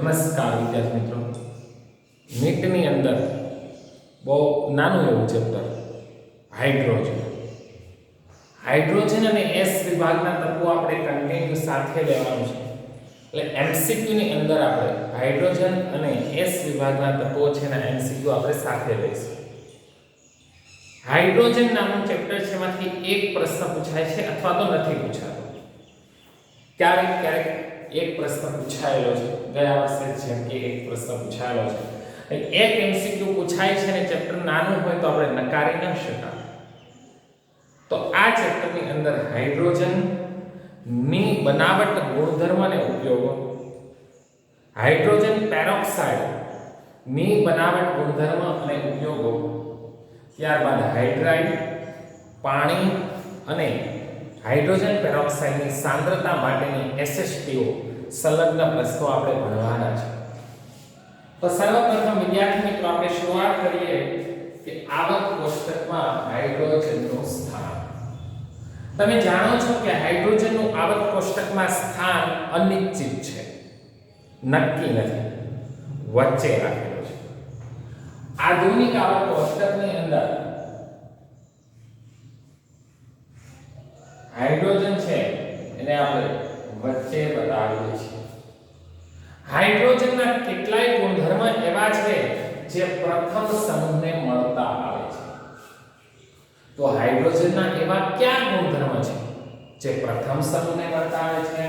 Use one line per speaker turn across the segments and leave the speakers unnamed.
નમસ્કાર વિદ્યાર્થી મિત્રો, નીટની અંદર બહુ નાનું એવું ચેપ્ટર હાઇડ્રોજન હાઇડ્રોજન અને એસ વિભાગના તત્વો આપણે કન્ટિન્યુ સાથે લેવાનું છે. એટલે એમસીક્યુ ની અંદર આપણે હાઇડ્રોજન અને એસ વિભાગના તત્વો છે ને એમસીક્યુ આપણે સાથે લઈશું. હાઇડ્રોજન નામનું ચેપ્ટર છે, એમાંથી એક પ્રશ્ન પૂછાય છે અથવા તો નથી પૂછાતો. ક્યારેક ક્યારેક એક પ્રશ્ન પૂછાયેલો છે, ગયા વર્ષે જેમ કે એક પ્રશ્ન પૂછાયેલો છે. એક એમસીક્યુ પૂછાય છે ને ચેપ્ટર નાનું હોય તો આપણે નકારી ન શકાય. તો આ ચેપ્ટરની અંદર હાઇડ્રોજન ની બનાવટ, ગુણધર્મ અને ઉપયોગો, હાઇડ્રોજન પેરોક્સાઇડ ની બનાવટ, ગુણધર્મ અને ઉપયોગો, ત્યારબાદ હાઇડ્રાઇડ, પાણી અને હાઇડ્રોજન પેરોક્સાઇડની સાંદ્રતા માટેની એસએસટીઓ સંલગ્ન પ્રશ્નો આપણે ભણવાના છે. તો સર્વપ્રથમ વિદ્યાર્થી મિત્રો આપણે શરૂઆત કરીએ કે આવક કોષ્ટકમાં હાઇડ્રોજનનું સ્થાન. તમે જાણો છો કે હાઇડ્રોજનનું આવક કોષ્ટકમાં સ્થાન અનિશ્ચિત છે, નક્કી નથી, વચ્ચે રાખેલું છે. આધુનિક આવક કોષ્ટકની અંદર હાઇડ્રોજન છે એને આપણે વચ્ચે બતાવીએ છીએ. હાઇડ્રોજનના કેટલાય ગુણધર્મ એવા છે જે પ્રથમ સમૂહને મળતા આવે છે. તો હાઇડ્રોજનના એવા કયા ગુણધર્મ છે જે પ્રથમ સમૂહને મળતા આવે છે?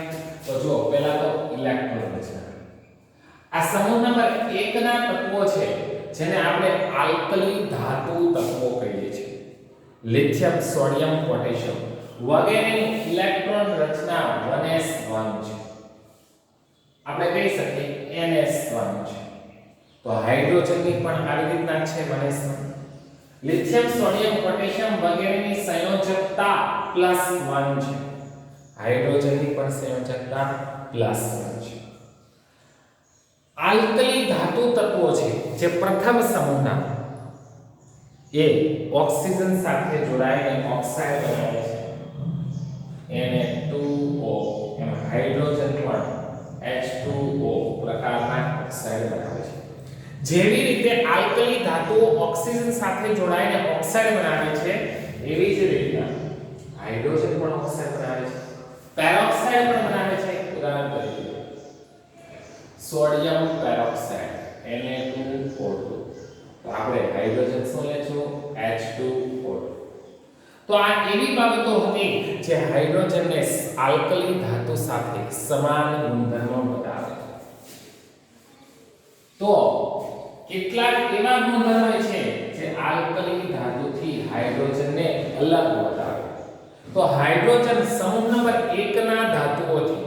તો જો પહેલા તો ઇલેક્ટ્રોન રચના. આ સમૂહ નંબર 1 ના તત્વો છે જેને આપણે આલ્કલી ધાતુ તત્વો કહીએ છીએ. લિથિયમ, સોડિયમ, પોટેશિયમ વગેરેની ઇલેક્ટ્રોન રચના 1s1 છે. આપણે કહી શકીએ ns1 છે. તો હાઇડ્રોજનની પણ આવી રીતના છે 1s1. લિથિયમ, સોડિયમ, પોટેશિયમ વગેરેની સંયોજકતા +1 છે. હાઇડ્રોજનની પણ સંયોજકતા +1 છે. આલ્કલી ધાતુ તત્વો છે જે પ્રથમ સમૂહના એ ઓક્સિજન સાથે જોડાઈને ઓક્સાઇડ બનાવે છે, Na2O. એમાં હાઇડ્રોજન પણ H2O પ્રકારના ઓક્સાઇડ બનાવે છે. જેવી રીતે આલ્કલી ધાતુઓ ઓક્સિજન સાથે જોડાઈને ઓક્સાઇડ બનાવે છે, એવી જ રીતે હાઇડ્રોજન પણ ઓક્સાઇડ બનાવે છે, પેરોક્સાઇડ પણ બનાવે છે. ઉદાહરણ તરીકે સોડિયમ પેરોક્સાઇડ Na2O2. તો આપણે હાઇડ્રોજન શું લેશું? H2O2. તો આ એવી બાબતો હતી જે હાઇડ્રોજનને આલ્કલી ધાતુ સાથે સમાન ગુણધર્મો બતાવે. તો કેટલાક એવા ગુણધર્મો છે જે આલ્કલી ધાતુથી હાઇડ્રોજનને અલગ બતાવે. તો હાઇડ્રોજન સમૂહ નંબર 1 ના ધાતુઓથી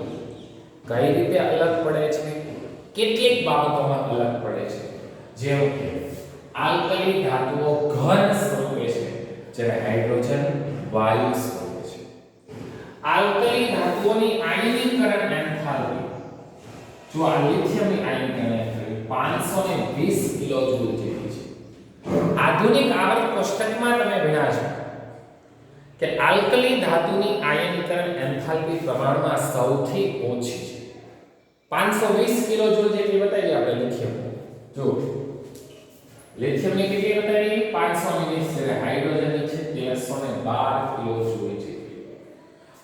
કઈ રીતે અલગ પડે છે? કેટલીક બાબતોમાં અલગ પડે છે. જેમ કે આલ્કલી ધાતુઓ ઘન સ્વરૂપે છે જ્યારે હાઇડ્રોજન વાયુ સ્વરૂપે છે. આલ્કલી ધાતુઓની આયનીકરણ એન્થાલ્પી, જો આ લિથિયમની આયનીકરણ એન્થાલ્પી 520 કિલોજૂલ જેટલી છે. આધુનિક આવર્ત કોષ્ટકમાં તમે ભણ્યા છો કે આલ્કલી ધાતુની આયનીકરણ એન્થાલ્પી પ્રમાણમાં સૌથી ઓછી છે. 520 કિલોજૂલ જેટલી બતાવી આપણે લિથિયમ. જો લિથિયમની કેટલી બતાવી? 520. જ્યારે હાઇડ્રોજનની છે 1312 કિલોજૂલ જેટલી.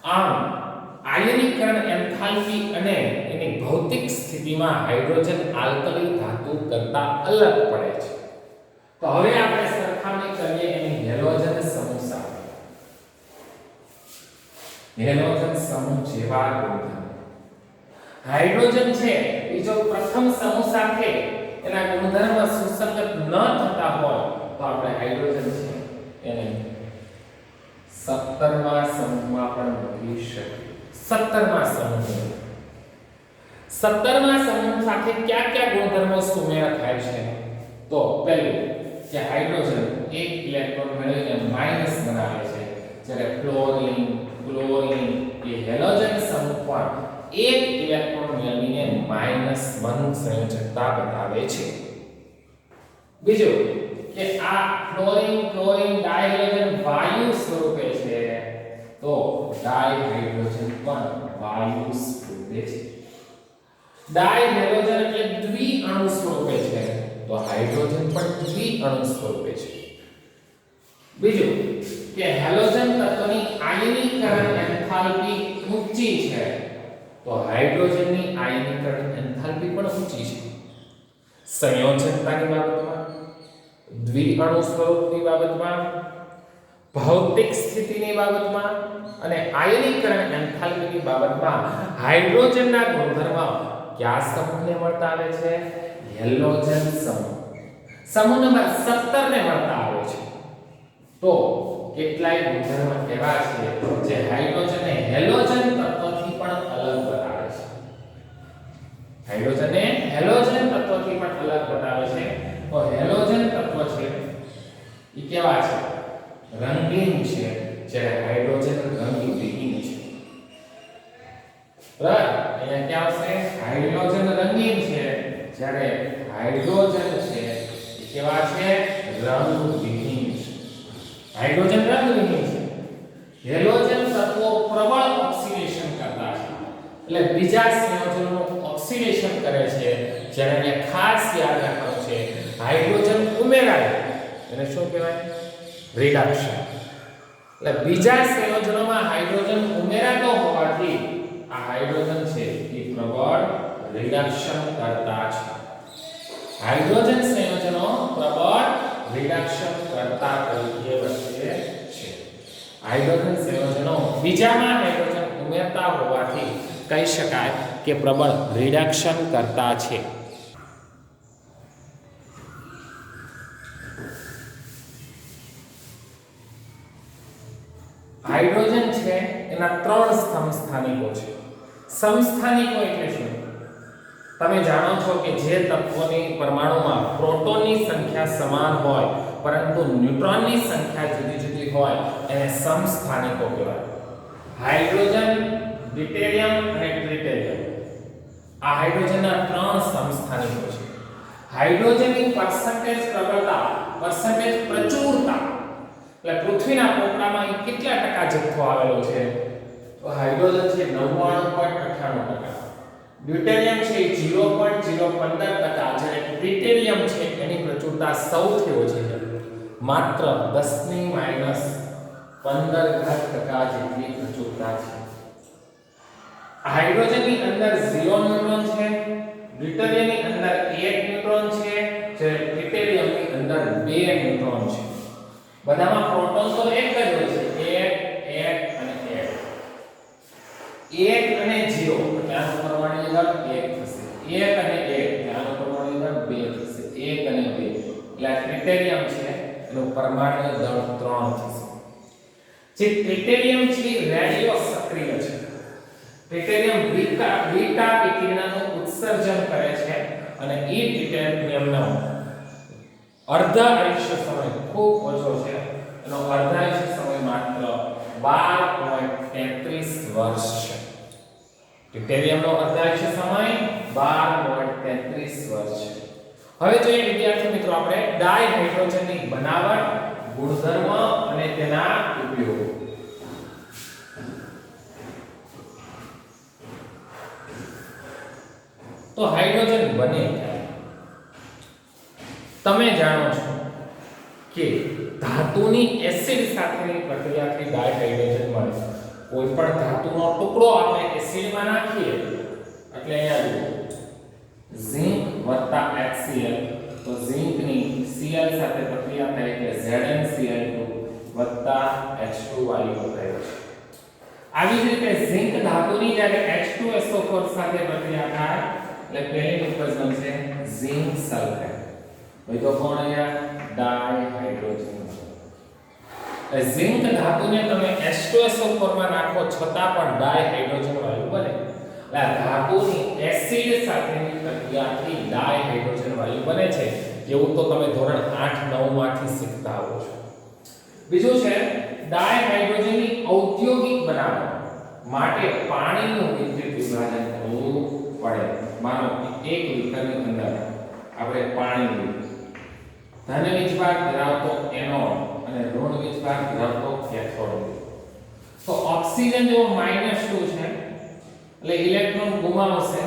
આમ આયનીકરણ એન્થાલ્પી અને એની ભૌતિક સ્થિતિમાં હાઇડ્રોજન આલ્કલી ધાતુ કરતા અલગ પડે છે. તો હવે આપણે સરખામણી કરીએ એની હેલોજન સમૂહ સાથે. હેલોજન સમૂહ જેવા ગુણધર્મ. હાઇડ્રોજન છે એ જો પ્રથમ સમૂહ સાથે એના ગુણધર્મ સુસંગત ન થતા હોય તો આપણે હાઇડ્રોજન છે એને 17મા સમૂહમાં પણ મૂકી શકીએ. 17મા સમૂહ 17મા સમૂહ સાથે કયા કયા ગુણધર્મો સુમેળ થાય છે? તો પહેલું કે હાઇડ્રોજન એક ઇલેક્ટ્રોન મેળવીને માઈનસ બનાવે છે, જ્યારે ફ્લોરિન, ક્લોરિન એ હેલોજન સમૂહ પણ એક ઇલેક્ટ્રોન મેળવીને -1 સંયોજકતા બતાવે છે. બીજું કે આ ફ્લોરિન, ક્લોરિન, ડાયહાઇડ્રોજન વાયુ સ્વરૂપે છે, તો ડાયહાઇડ્રોજન પણ વાયુ સ્વરૂપે છે. ડાયહેલોજન એટલે દ્વિઅણુ સ્વરૂપે છે, તો હાઇડ્રોજન પણ દ્વિઅણુ સ્વરૂપે છે. બીજું કે હેલોજન તત્વની આયનીકરણ એન્થાલ્પી ઊંચી છે, તો હાઇડ્રોજનની આયનીકરણ એન્થાલ્પી પણ ઊંચી છે. સંયોજકતાની બાબતમાં, દ્વિઅણુ સ્વરૂપની બાબતમાં, ભૌતિક સ્થિતિની બાબતમાં અને આયનીકરણ એન્થાલ્પીની બાબતમાં હાઇડ્રોજનના ગુણધર્મો કયા સમૂહને મળતા આવે છે? હેલોજન સમૂહ. સમૂહ નંબર 17 ને મળતા આવે છે. તો કેટલાય ગુણધર્મો એવા છે જે હાઇડ્રોજનને હેલોજન તત્વથી પણ અલગ બતાવે છે. હાઇડ્રોજનને હેલોજન તત્વથી પણ અલગ બતાવે છે. તો હેલોજન તત્વ છે એ કેવા છે? રંગીન છે, જ્યારે હાઇડ્રોજન રંગવિહીન છે. બરાબર, અહીંયા ક્યાં આવશે? હાઇડ્રોજન રંગીન છે, જ્યારે હાઇડ્રોજન છે એ કેવા છે? રંગવિહીન છે. હાઇડ્રોજન રંગવિહીન છે. હેલોજન તત્વો પ્રબળ ઓક્સિડેશન કરતા છે, એટલે બીજા સંયોજનોનું ઓક્સિડેશન કરે છે. જેને ખાસ યાદ રાખવાનું છે, હાઇડ્રોજન ઉમેરાય એને શું કહેવાય? રિડક્શન. એટલે બીજા સંયોજનોમાં હાઇડ્રોજન ઉમેરાતો હોવાથી આ હાઇડ્રોજન છે એ પ્રબળ રિડક્શન કરતા છે. હાઇડ્રોજન સંયોજનો પ્રબળ રિડક્શન કરતા તરીકે વર્તે છે. હાઇડ્રોજન સંયોજનો બીજામાં હાઇડ્રોજન ઉમેરતા હોવાથી કહી શકાય કે પ્રબળ રિડક્શન કરતા છે. હાઇડ્રોજન છે એના 3 સમસ્થાનિકો છે. સમસ્થાનિકો એટલે શું? તમે જાણો છો કે જે તત્વોની પરમાણુમાં પ્રોટોનની સંખ્યા સમાન હોય પરંતુ ન્યુટ્રોનની સંખ્યા જુદી જુદી હોય એને સમસ્થાનિકો કહેવાય. હાઇડ્રોજન, ડ્યુટેરિયમ અને ટ્રિટિયમ આ હાઇડ્રોજનના 3 સમસ્થાનિકો છે. હાઇડ્રોજનની પર્સન્ટેજ પ્રબળતા, પર્સન્ટેજ પ્રચુરતા, એટલે પૃથ્વીના પોપડામાં કેટલા ટકા જથ્થો આવેલો છે? તો હાઇડ્રોજન છે 99.98%, ડ્યુટેરિયમ છે 0.015%, જ્યારે ટ્રિટિયમ છે એની પ્રચુરતા સૌથી ઓછી છે, માત્ર 10⁻15% જેટલી પ્રચુરતા છે. હાઇડ્રોજનની અંદર 0 ન્યુટ્રોન છે, ડ્યુટેરિયમની અંદર 1 ન્યુટ્રોન છે, જ્યારે ટ્રિટિયમની અંદર 2 ન્યુટ્રોન છે. બધામાં પ્રોટોન તો એક જ હોય છે, 1 અને 1 અને 0, ત્યાંનો પરમાણુ નંબર 1 થશે. 1 અને 1, ત્યાંનો પરમાણુ નંબર 2 થશે. 1 અને 2, એટલે ટ્રિટિયમ છે એનો પરમાણુ દળ 3 થશે. જે ટ્રિટિયમ છે રેડિયો સક્રિય છે. ટ્રિટિયમ બીટા વિકિરણનું ઉત્સર્જન કરે છે અને એ ટ્રિટિયમનો અર્ધ આયુષ્ય સમય ખૂબ ઓછો છે. એનો અર્ધ આયુષ્ય સમય માત્ર 12.33 વર્ષ છે. ટ્રિટિયમનો અર્ધ આયુષ્ય સમય 12.33 વર્ષ છે. હવે જોઈએ વિદ્યાર્થી મિત્રો આપણે ડાયહાઇડ્રોજનની બનાવટ, ગુણધર્મ અને તેના ઉપયોગો. તો હાઇડ્રોજન બને ક્યારે? તમે જાણો છો કે ધાતુની એસિડ સાથેની પ્રક્રિયાથી ડાયહાઇડ્રોજન મળે. કોઈ પણ ધાતુનો ટુકડો આપણે એસિડમાં નાખીએ એટલે અહીંયા જુઓ ઝિંક વત્તા HCl, તો ઝિંકની Cl સાથે પ્રક્રિયા થાય એટલે ZnCl2 વત્તા H2 વાયુ થાય છે. આવી જ રીતે ઝિંક ધાતુની જ્યારે H2SO4 સાથે પ્રક્રિયા થાય એટલે પહેલી નિષ્પત્તિ બનશે ઝિંક સલ્ફેટ. ભાઈ તો કોણ અહીંયા? ડાયહાઇડ્રોજન. ઝિંક ધાતુને તમે H2SO4 માં નાખો છતાં પણ ડાયહાઇડ્રોજન વાયુ બને. એટલે ધાતુની એસિડ સાથેની પ્રક્રિયાથી ડાયહાઇડ્રોજન વાયુ બને છે. એવું તો તમે ધોરણ 8-9 માંથી શીખતા આવો છો. બીજું છે ડાયહાઇડ્રોજનની ઔદ્યોગિક બનાવટ માટે પાણીનું વિદ્યુત વિભાજન કરવું પડે. માનો કે એક લિટરની અંદર આપણે પાણી લઈએ, ધન વીજભાર ધરાવતો એનોડ અને ઋણ વીજભાર ધરાવતો કેથોડ, તો ઓક્સિજન જો -2 છે એટલે ઇલેક્ટ્રોન ગુમાવશે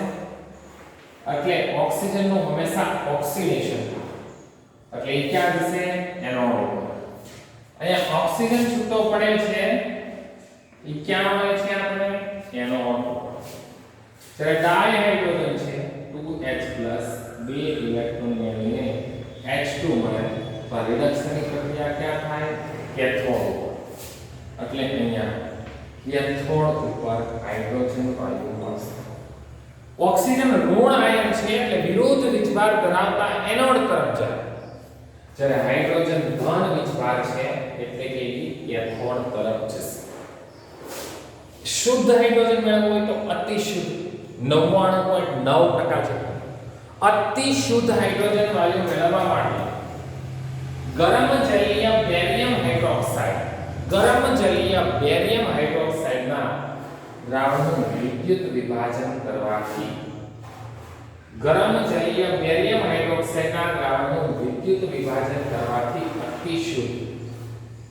એટલે ઓક્સિજન નું હંમેશા ઓક્સિડેશન એટલે એ ક્યાં જશે એનોડ ઉપર અહીંયા ઓક્સિજન છૂટો પડે છે એ ક્યાં આવે છે આપણે એનોડ ઉપર જ્યારે ડાયહાઇડ્રોજન છે 2H+ બે ઇલેક્ટ્રોન મેળવીને H2 મળે તો રિડક્શનની પ્રક્રિયા ક્યાં થાય કેથોડ ઉપર એટલે અહીંયા કેથોડ ઉપર હાઇડ્રોજન વાયુ મળશે ઓક્સિજન ઋણ આયન છે એટલે વિરુદ્ધ વીજભાર ધરાવતા એનોડ તરફ જાય જ્યારે હાઇડ્રોજન ધન વીજભાર છે એટલે કે કેથોડ તરફ જશે શુદ્ધ હાઇડ્રોજન મેળવવો હોય તો અતિ શુદ્ધ 99.9% છે અતિ શુદ્ધ હાઇડ્રોજન વાયુ મેળવવા માટે ગરમ જલીય બેરિયમ હાઇડ્રોક્સાઇડના દ્રાવણનું વિદ્યુત વિભાજન કરવાથી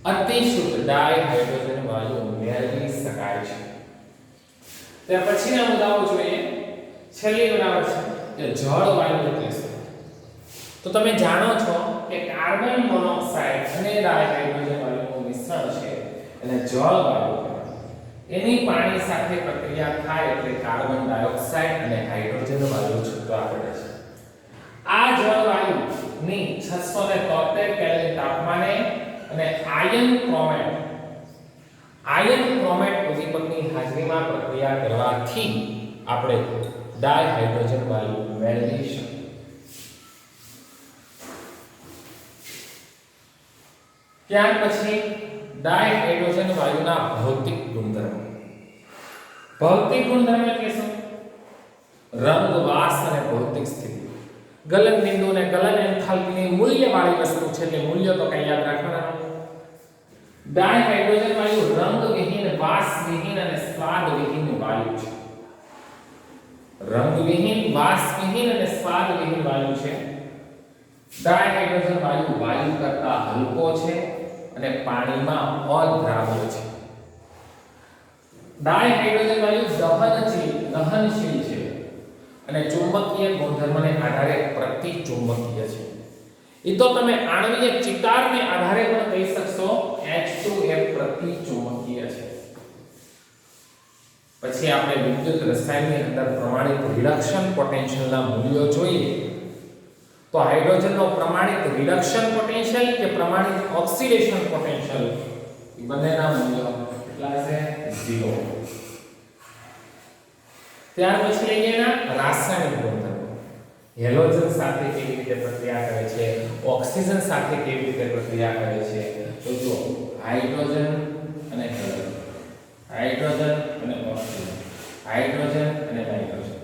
અતિ શુદ્ધ ડાયહાઇડ્રોજન વાયુ મેળવી શકાય છે ત્યાર પછીના મુદ્દાઓ જોઈએ છેલ્લી બરાબર છે કે જળ વાયુ એટલે શું તો તમે જાણો છો કે કાર્બન મોનોક્સાઇડ અને ડાયહાઇડ્રોજન વાયુનું મિશ્રણ છે એને જળ વાયુ કહેવાય એની પાણી સાથે પ્રક્રિયા થાય એટલે કાર્બન ડાયોક્સાઇડ અને હાઇડ્રોજન વાયુ છૂટવા પડે છે આ જળ વાયુની 673 કેલ્વિન તાપમાને અને આયન ક્રોમેટ ઉદ્દીપકની હાજરીમાં પ્રક્રિયા કરવાથી આપણે ડાયહાઇડ્રોજન વાયુ મેળવી શકીએ ત્યાર પછી ડાયહાઇડ્રોજન વાયુના ભૌતિક ગુણધર્મો એટલે શું રંગ વાસ અને ભૌતિક સ્થિતિ ગલન બિંદુ અને ગલન એન્થાલ્પીની મૂલ્યવાળી વસ્તુ છે એટલે મૂલ્ય તો કઈ યાદ રાખવાના ડાયહાઇડ્રોજન વાયુ રંગવિહીન વાસવિહીન અને સ્વાદવિહીન વાયુ છે રંગવિહીન વાસવિહીન અને સ્વાદવિહીન વાયુ છે ડાયહાઇડ્રોજન વાયુ કરતા હલકો છે અને પાણીમાં અદ્રાવ્ય છે ડાયહાઇડ્રોજન વાયુ દહનશીલ છે અને ચુંબકીય ગુણધર્મને આધારે પ્રતિચુંબકીય છે એ તો તમે આણ્વીય ચિતારને આધારે પણ કહી શકશો H2 એ પ્રતિચુંબકીય છે પછી આપણે વિદ્યુત રસાયણની અંદર પ્રમાણિત રિડક્શન પોટેન્શિયલના મૂલ્યો જોઈએ તો હાઇડ્રોજનનો પ્રમાણિત રિડક્શન પોટેન્શિયલ કે પ્રમાણિત ઓક્સિડેશન પોટેન્શિયલ એ બંનેના મૂલ્યો કેટલા છે 0 ત્યાર પછી લઈએ ના રાસાયણિક ગુણધર્મો હેલોજન સાથે કેવી રીતે પ્રક્રિયા કરે છે ઓક્સિજન સાથે કેવી રીતે પ્રક્રિયા કરે છે તો જો હાઇડ્રોજન અને હેલોજન હાઇડ્રોજન અને ઓક્સિજન હાઇડ્રોજન અને નાઇટ્રોજન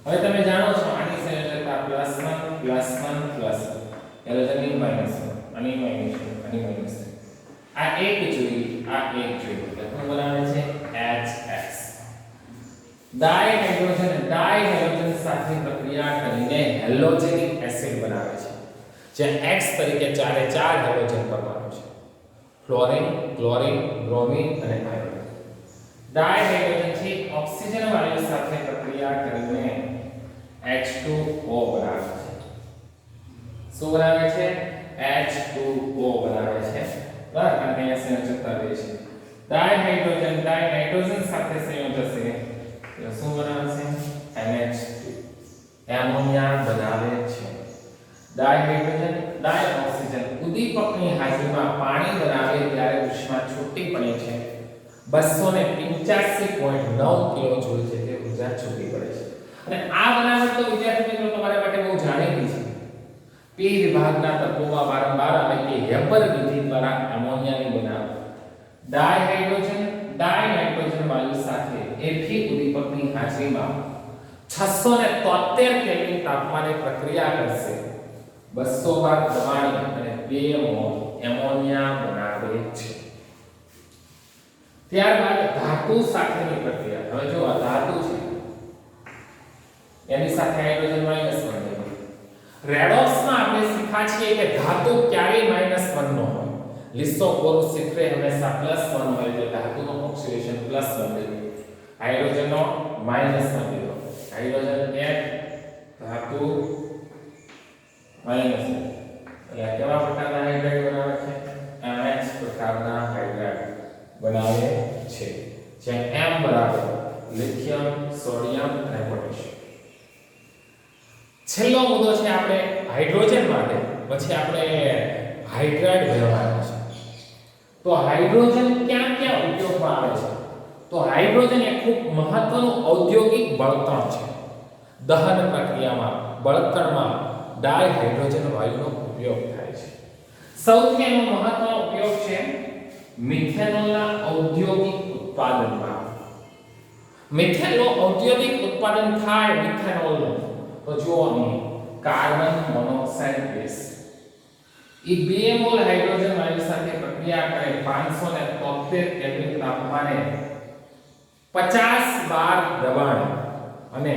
હવે તમે જાણો છો આની સંયોજકતા +1 હેલોજનની -1 અને -1 આ એક જોઈ એટલે શું બનાવે છે HX ડાયહાઇડ્રોજન સાથે પ્રક્રિયા કરીને હેલોજેનિક એસિડ બનાવે છે જે X તરીકે 4 હેલોજન પરમાણુ છે ફ્લોરિન ક્લોરીન બ્રોમિન અને આયોડિન ડાયહાઇડ્રોજન થી ઓક્સિજન વાયુ સાથે પ્રક્રિયા કરીને H2O બનાવે છે શું બનાવે છે H2O બનાવે છે બરાબર અને અહીંયા સંયોજકતા રહે છે ડાયહાઇડ્રોજન સાથે સંયોજશે શું બનાવશે NH2 એમોનિયા બનાવે છે ડાયહાઇડ્રોજન ડાયઓક્સિજન ઉદ્દીપકની હાજરીમાં પાણી બનાવે ત્યારે ઉષ્મા છૂટી પડે છે 285.9 કિલોજૂલ જેટલી ઊર્જા છૂટી પડે છે અને આ બનાવટ તો વિદ્યાર્થી મિત્રો તમારા માટે બહુ જાણીતી છે P વિભાગના તત્વોમાં વારંવાર આવે કે હેબર વિધિ દ્વારા એમોનિયાની બનાવટ ડાયનાઇટ્રોજન વાયુ સાથે Fe ઉદ્દીપકની હાજરીમાં 673 કેલ્વિન તાપમાને પ્રક્રિયા કરશે 200 bar દબાણ અને 2 મોલ એમોનિયા બનાવે છે ત્યારબાદ ધાતુ સાથેની પ્રક્રિયા હવે જો આ ધાતુ છે એની સાથે હાઇડ્રોજન -1 રેડોક્સમાં આપણે શીખ્યા છીએ કે ધાતુ ક્યારેય -1 નો હોય લિસ્સોપોરુસ સિક્રે હંમેશા +1 હોય તો ધાતુનો ઓક્સિડેશન +1 લીધો હાઇડ્રોજનનો -1 લીધો હાઇડ્રોજન 1 ધાતુ માઈનસ એટલે કેવા પ્રકારના હાઇડ્રાઇડ બનાવે છે NH પ્રકારના હાઇડ્રાઇડ બનાવે છે જ્યાં M બરાબર લિથિયમ સોડિયમ અને પોટેશિયમ છેલ્લો મુદ્દો છે આપણે હાઇડ્રોજન માટે પછી આપણે હાઇડ્રાઇડ બનાવવાનો છે તો હાઇડ્રોજન ક્યાં ક્યાં ઉપયોગમાં આવે છે તો હાઇડ્રોજન એ ખૂબ મહત્વનું ઔદ્યોગિક બળતણ છે દહન પ્રક્રિયામાં બળતણમાં ડાયહાઇડ્રોજન વાયુનો ઉપયોગ થાય છે સૌથી એનો મહત્વનો ઉપયોગ છે મિથેનોલના ઔદ્યોગિક ઉત્પાદનમાં મિથેનોલ ઔદ્યોગિક ઉત્પાદન થાય મિથેનોલનું તો જો અહીં કાર્બન મોનોક્સાઇડ ગેસ એ 2 મોલ હાઇડ્રોજન વાયુ સાથે પ્રક્રિયા કરે 573 કેલ્વિન તાપમાને 50 બાર દબાણ અને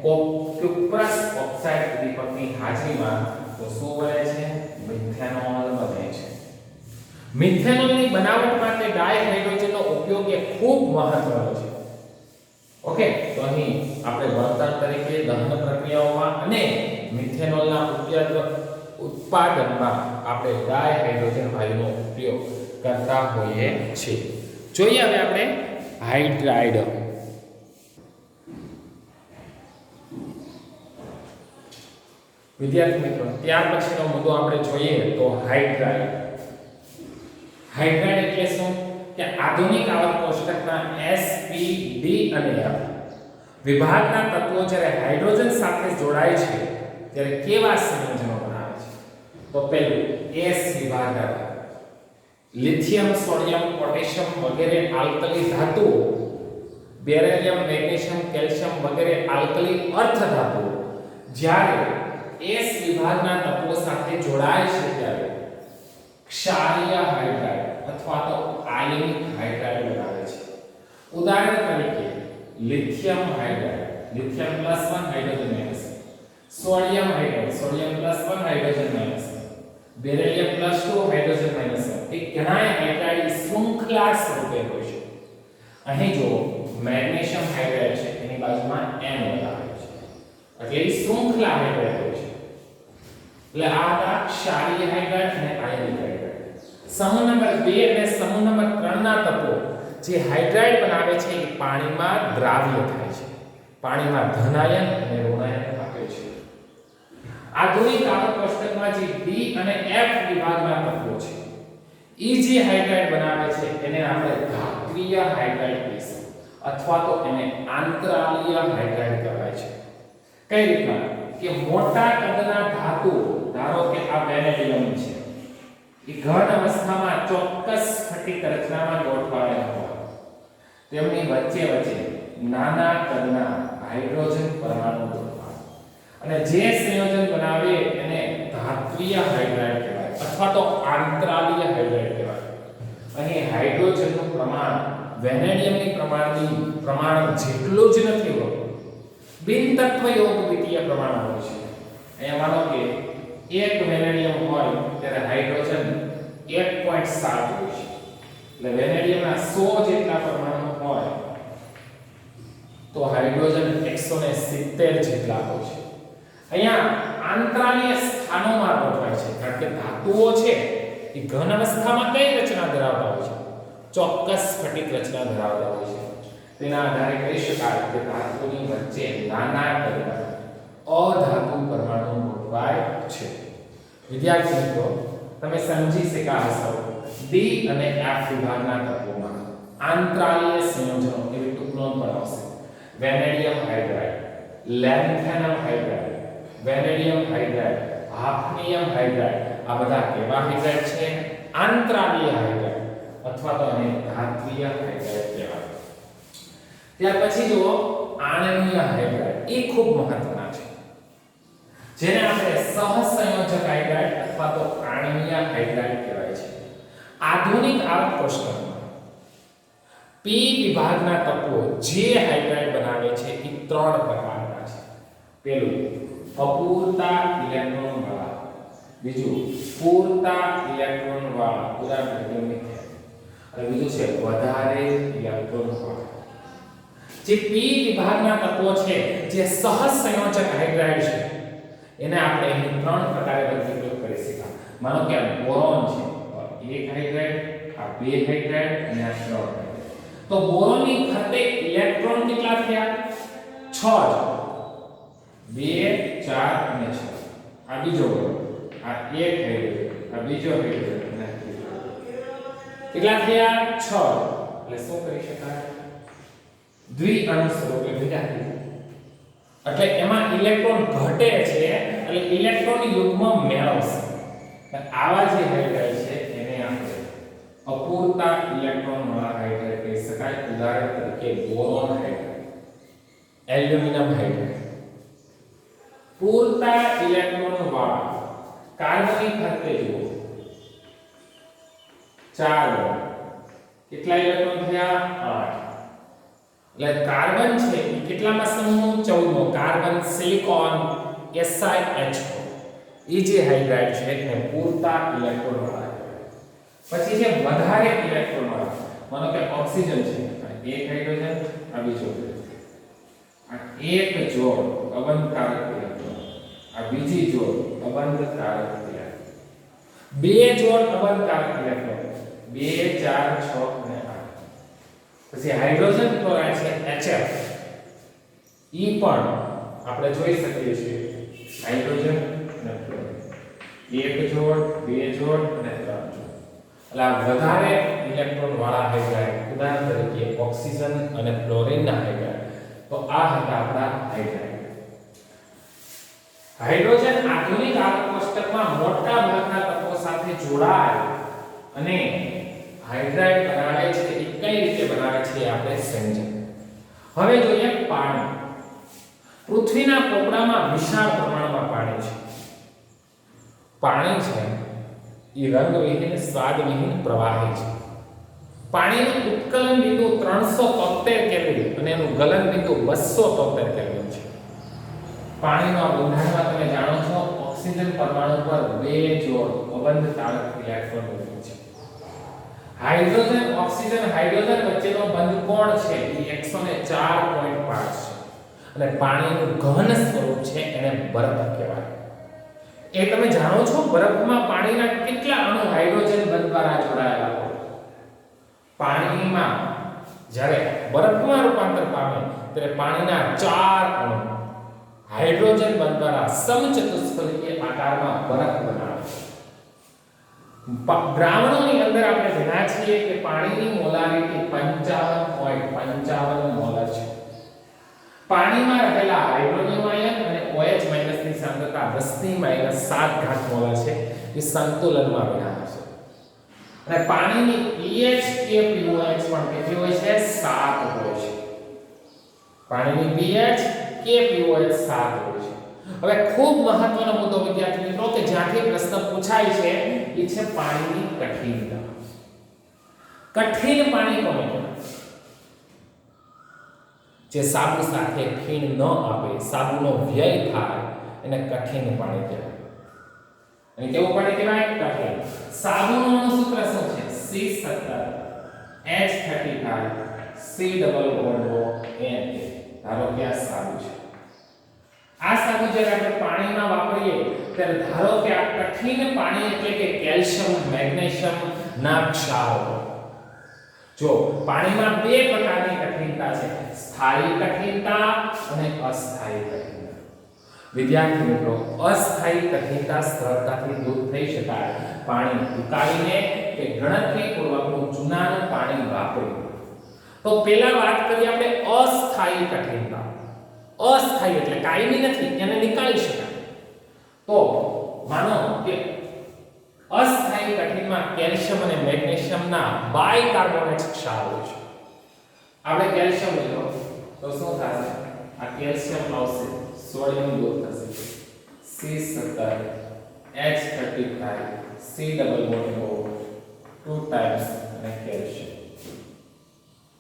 ક્યુપ્રસ ઓક્સાઇડ ઉદ્દીપકની હાજરીમાં તો શું બને છે મિથેનોલ બને છે મિથેનોલની બનાવટ માટે ડાયહાઇડ્રોજનનો ઉપયોગ એ ખૂબ મહત્વનો છે ઓકે તો અહીં આપણે બળતણ તરીકે દહન પ્રક્રિયાઓમાં અને મિથેનોલના ઉત્પાદનમાં આપણે ડાયહાઇડ્રોજન વાયુનો ઉપયોગ કરતા હોઈએ છીએ જોઈએ હવે આપણે હાઇડ્રાઇડ વિદ્યાર્થી મિત્રો ત્યાર પછીનો મુદ્દો આપણે જોઈએ તો હાઇડ્રાઇડ હાઇડ્રાઇડ એટલે શું કે આધુનિક આવર્ત કોષ્ટકના S P D અને F વિભાગના તત્વો જ્યારે હાઇડ્રોજન સાથે જોડાય છે ત્યારે કેવા સંયોજનો બનાવે છે તો પહેલું S વિભાગ લિથિયમ સોડિયમ પોટેશિયમ વગેરે આલ્કલી ધાતુઓ બેરિલિયમ મેગ્નેશિયમ કેલ્શિયમ વગેરે આલ્કલી અર્ધ ધાતુઓ જ્યારે S વિભાગના તત્વો સાથે જોડાય છે ત્યારે ક્ષારીય હાઇડ્રાઇડ અથવા તો આયનિક હાઇડ્રાઇડ બનાવે છે ઉદાહરણ તરીકે lithium hydride lithium +1 hydrogen - sodium hydride sodium +1 hydrogen - beryllium +2 hydrogen - એ ઘણાય હાઇડ્રાઇડ શૃંખલા સ્વરૂપે હોય છે અહીં જો મેગ્નેશિયમ હાઇડ્રાઇડ છે એની બાજુમાં M લગાવેલું છે એટલે એ શૃંખલા હાઇડ્રાઇડ હોય છે એટલે આ હતા ક્ષારીય હાઇડ્રાઇડ અને આયનિક હાઇડ્રાઇડ સમૂહ નંબર 2 અને સમૂહ નંબર 3 ના તત્વો જે હાઇડ્રાઇડ બનાવે છે એ પાણીમાં દ્રાવ્ય થાય છે પાણીમાં ધનાયન અને ઋણાયન આપે છે આધુનિક આવર્ત કોષ્ટકમાં જે D અને F વિભાગના તત્વો છે એ જે હાઇડ્રાઇડ બનાવે છે એને આપણે ધાત્વિય હાઇડ્રાઇડ કહીશું અથવા તો એને આંતરાલીય હાઇડ્રાઇડ કહેવાય છે કઈ રીતના કે મોટા કદના ધાતુ ધારો કે આ વેનેડિયમ છે એ ઘન અવસ્થામાં ચોક્કસ સ્ફટિક રચનામાં ગોઠવાયેલા હોય તેમની વચ્ચે નાના કદના હાઇડ્રોજન પરમાણુ ગોઠવાય અને જે સંયોજન બનાવે એને ધાત્વિય હાઇડ્રાઇડ કહેવાય અથવા તો આંતરાલીય હાઇડ્રાઇડ કહેવાય અહીં હાઇડ્રોજનનું પ્રમાણ વેનેડિયમની પ્રમાણ જેટલું જ નથી હોતું બિન તત્વયોગ દ્વિતીય પ્રમાણ હોય છે અહીંયા માનો કે 1 વેનેડિયમ હોય ત્યારે હાઇડ્રોજન 1.7 હોય છે એટલે વેનેડિયમના 100 જેટલા પરમાણુ હોય તો હાઇડ્રોજન 170 જેટલા હોય છે અહીંયા આંતરાલીય સ્થાનોમાં ગોઠવાય છે કારણ કે ધાતુઓ છે એ ઘન અવસ્થામાં કઈ રચના ધરાવતા હોય છે ચોક્કસ સ્ફટિક રચના ધરાવતા હોય છે તેના આધારે કહી શકાય કે ધાતુની વચ્ચે નાના કદના અધાતુ પરમાણુ ગોઠવાય છે વિદ્યાર્થી મિત્રો તમે સમજી શક્યા હશો D અને F વિભાગના તત્વોમાં આંતરાલીય સંયોજનો એવી ટૂંકનોંધ બનાવશે vanadium hydride lanthanum hydride vanadium hydride hafnium hydride આ બધા કેવા હાઇડ્રાઇડ છે આંતરાલીય હાઇડ્રાઇડ અથવા તો એને ધાત્વિય હાઇડ્રાઇડ કહેવાય ત્યાર પછી જુઓ આણ્વીય હાઇડ્રાઇડ એ ખૂબ મહત્વના છે જેને આપણે સહસંયોજક હાઇડ્રાઇડ અથવા તો આણ્વીય હાઇડ્રાઇડ કહેવાય છે આધુનિક આવર્ત કોષ્ટકમાં P વિભાગના તત્વો જે હાઇડ્રાઇડ બનાવે છે એ 3 પ્રકારના છે પહેલું અપૂરતા ઇલેક્ટ્રોન વાળા બીજું પૂરતા ઇલેક્ટ્રોન વાળા ઉદાહરણ તરીકે મિથેન અને બીજું છે વધારે ઇલેક્ટ્રોન વાળા જે P વિભાગના તત્વો છે જે સહસંયોજક હાઇડ્રાઇડ છે એને આપણે અહીં 3 પ્રકારે વર્ગીકૃત કરી શકાય. માનો કે બોરોન છે, એક હાઇડ્રાઇડ, આ બે હાઇડ્રાઇડ અને આ 3 હાઇડ્રાઇડ. તો બોરોનની ફરતે ઇલેક્ટ્રોન કેટલા થયા? 6 જ. 2 4 અને 6. આ બીજો બોરોન, આ એક હાઇડ્રાઇડ, આ બીજો હાઇડ્રાઇડ અને આ ત્રીજો. કેટલા થયા? 6. એટલે શું કરી શકાય? દ્વિઅણુ સ્વરૂપે ભેગા થઈ જાય. એટલે એમાં ઇલેક્ટ્રોન ઘટે છે એટલે ઇલેક્ટ્રોન યુગ્મ મેળવશે. આવા જે હાઇડ્રાઇડ છે એને આપણે અપૂરતા ઇલેક્ટ્રોન વાળા હાઇડ્રાઇડ કહી શકાય. ઉદાહરણ તરીકે બોરોન હાઇડ્રાઇડ, એલ્યુમિનિયમ હાઇડ્રાઇડ. પૂરતા ઇલેક્ટ્રોન વાળા કાર્બનની ફરતે જુઓ 4 કેટલા ઇલેક્ટ્રોન થયા? 8. એટલે કાર્બન છે એ કેટલામાં સમૂહ? 14મો. કાર્બન, સિલિકોન, SiH4 એ જે હાઇડ્રાઇડ છે એને પૂરતા ઇલેક્ટ્રોન વાળા. પછી છે વધારે ઇલેક્ટ્રોન વાળા, માનો કે ઓક્સિજન છે, એક હાઇડ્રોજન, આ બીજો, આ એક જોડ અબંધકારક ઇલેક્ટ્રોન, આ બીજી જોડ અબંધકારક ઇલેક્ટ્રોન, બે જોડ અબંધકારક ઇલેક્ટ્રોન, 2 4 6 અને 8. પછી હાઇડ્રોજન ક્લોરાઇડ છે HF, ઈ પણ આપણે જોઈ શકીએ છીએ હાઇડ્રોજન અને ક્લોરાઇડ, એક જોડ, બે જોડ અને 3 જોડ. એટલે આ વધારે ઇલેક્ટ્રોન વાળા હાઇડ્રાઇડ, ઉદાહરણ તરીકે ઓક્સિજન અને ફ્લોરિનના હાઇડ્રાઇડ. તો આ હતા આપણા હાઇડ્રાઇડ. હાઇડ્રોજન આધુનિક આર્ક કોષ્ટકમાં મોટા ભાગના તત્વો સાથે જોડાય અને હાઇડ્રાઇડ બનાવે છે. એ કઈ રીતે બનાવે છે એ આપણે સમજીએ. હવે જોઈએ પાણી. પૃથ્વીના પોપડામાં વિશાળ પ્રમાણમાં પાણી છે. પાણી છે એ રંગવિહીન, સ્વાદવિહીન પ્રવાહી છે. પાણીનું ઉત્કલન બિંદુ 373 કેલ્વિન અને એનું ગલન બિંદુ 273 કેલ્વિન છે. પાણીના બંધારણમાં તમે જાણો છો ઓક્સિજન પરમાણુ પર 2 જોડ અબંધકારક ઇલેક્ટ્રોન હોય છે. હાઇડ્રોજન, ઓક્સિજન, હાઇડ્રોજન વચ્ચેનો બંધ કોણ છે એ 104.5 છે. અને પાણીનું ઘન સ્વરૂપ છે એને બરફ કહેવાય. એ તમે જાણો છો બરફમાં પાણીના કેટલા અણુ હાઇડ્રોજન બંધ દ્વારા જોડાયેલા હોય? પાણીમાં જ્યારે બરફમાં રૂપાંતર પામે ત્યારે પાણીના 4 અણુ હાઇડ્રોજન બંધ દ્વારા સમચતુષ્ફલકીય આકારમાં બરફ બનાવે છે. દ્રાવણોની અંદર આપણે જાણ્યા છીએ કે પાણીની મોલારિટી 55.55 મોલર છે. પાણીમાં રહેલા હાઇડ્રોનિયમ આયન અને OH- ની સાંદ્રતા 10⁻⁷ મોલર છે. એ સંતુલનમાં રહ્યા છે. અને પાણીની pH કે pOH પણ કેટલી હોય છે? 7 હોય છે. પાણીની pH કે pOH 7 હોય છે. હવે ખૂબ મહત્વનો મુદ્દો વિદ્યાર્થી મિત્રો કે જ્યાંથી પ્રશ્ન પૂછાય છે એ છે પાણીની કઠિનતા. કઠિન પાણી કોને કહેવાય? જે સાબુ સાથે ફીણ ન આપે, સાબુનો વ્યય થાય એને કઠિન પાણી કહેવાય. અને કેવું પાણી કહેવાય? કઠિન. સાબુનું અણુસૂત્ર શું છે? C17H35C double bond ધારો કે આ સાબુ છે. આ સાબુ જ્યારે આપણે પાણીમાં વાપરીએ ત્યારે ધારો કે આ કઠિન પાણી એટલે કે કેલ્શિયમ, મેગ્નેશિયમ ના ક્ષારો. જો પાણીમાં 2 પ્રકારની કઠિનતા છે, સ્થાયી કઠિનતા અને અસ્થાયી કઠિનતા. વિદ્યાર્થી મિત્રો, અસ્થાયી કઠિનતા સરળતાથી દૂર થઈ શકાય પાણી ઉકાળીને કે ગણતરીપૂર્વકનું ચૂનાનું પાણી વાપરીને. તો પહેલા વાત કરીએ આપણે અસ્થાયી કઠિનતા. અસ્થાયી એટલે કાયમી નથી, એને નીકાળી શકાય. તો માનો કે અસ્થાયી કઠિનમાં કેલ્શિયમ અને મેગ્નેશિયમના બાયકાર્બોનેટ ક્ષાર હોય છે. આપણે કેલ્શિયમ લીધો તો શું થશે? આ કેલ્શિયમ આવશે, સોડિયમ દૂર થશે, C17H35C double bond 2 times અને કેલ્શિયમ.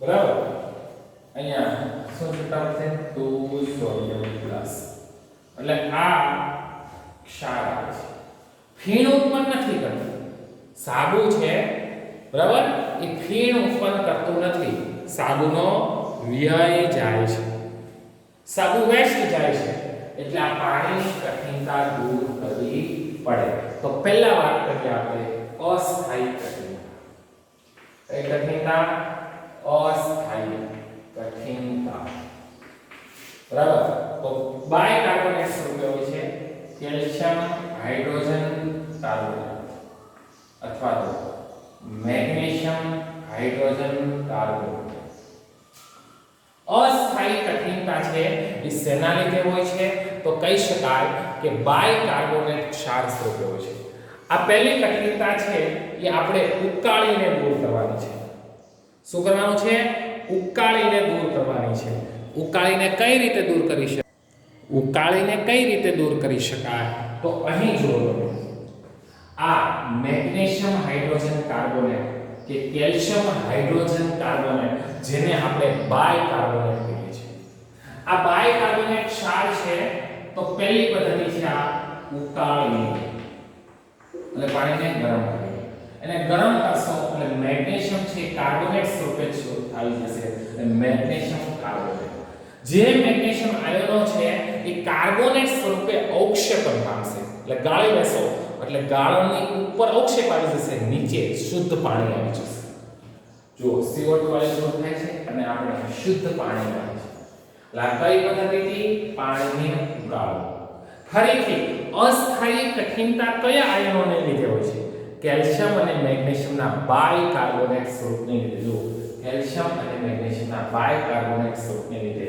બરાબર? અહીંયા શું થતા છે? 2 સોડિયમ પ્લસ. એટલે આ ક્ષાર આવે છે. ફીણ ઉત્પન્ન નથી કરતું. સાબુ છે બરાબર, એ ફીણ ઉત્પન્ન કરતું નથી. સાબુનો વ્યય જાય છે, સાબુ વેસ્ટ જાય છે. એટલે આ પાણીની કઠિનતા દૂર કરવી પડે. તો પહેલા વાત કરીએ આપણે અસ્થાયી કઠિનતા. કઈ કઠિનતા? અસ્થાયી કઠિનતા. બરાબર. તો બાયકાર્બોનેટ સ્વરૂપે હોય છે કેલ્શિયમ હાઇડ્રોજન કાર્બોનેટ અથવા તો મેગ્નેશિયમ હાઇડ્રોજન કાર્બોનેટ. અસ્થાયી કઠિનતા છે એ શેના લીધે હોય છે? તો કહી શકાય કે બાયકાર્બોનેટ ક્ષાર સ્વરૂપે હોય છે. આ પહેલી કઠિનતા છે એ આપણે ઉકાળીને દૂર કરવાની છે. શું કરવાનું છે? ઉકાળીને દૂર કરવાની છે. ઉકાળીને કઈ રીતે દૂર કરી શકાય? ઉકાળીને કઈ રીતે દૂર કરી શકાય? તો અહીં જુઓ, આ મેગ્નેશિયમ હાઇડ્રોજન કાર્બોનેટ કે કેલ્શિયમ હાઇડ્રોજન કાર્બોનેટ જેને આપણે બાયકાર્બોનેટ કહીએ છીએ. આ બાયકાર્બોનેટ ક્ષાર છે તો પહેલી પદ્ધતિ છે આ ઉકાળીને, એટલે પાણીને ગરમ કરી. એને ગરમ કરશો એટલે મેગ્નેશિયમ છે કાર્બોનેટ સ્વરૂપે આવી જશે, એટલે મેગ્નેશિયમ કાર્બોનેટ. જે મેગ્નેશિયમ આયનો છે એ કાર્બોનેટ સ્વરૂપે અવક્ષેપણ પામશે, એટલે ગાળી લેશો એટલે ગાળણની ઉપર અવક્ષેપ આવી જશે, નીચે શુદ્ધ પાણી આવી જશે. જો CO2 આયન થાય છે અને આપણે શુદ્ધ પાણી મળે છે. એટલે આ કઈ પદ્ધતિથી? પાણીને ઉકાળો. ફરીથી અસ્થાયી કઠિનતા કયા આયનોને લીધે હોય છે? કેલ્શિયમ અને મેગ્નેશિયમના બાયકાર્બોનેટ સ્વરૂપને લીધે. જો કેલ્શિયમ અને મેગ્નેશિયમના બાયકાર્બોનેટ સ્વરૂપને લીધે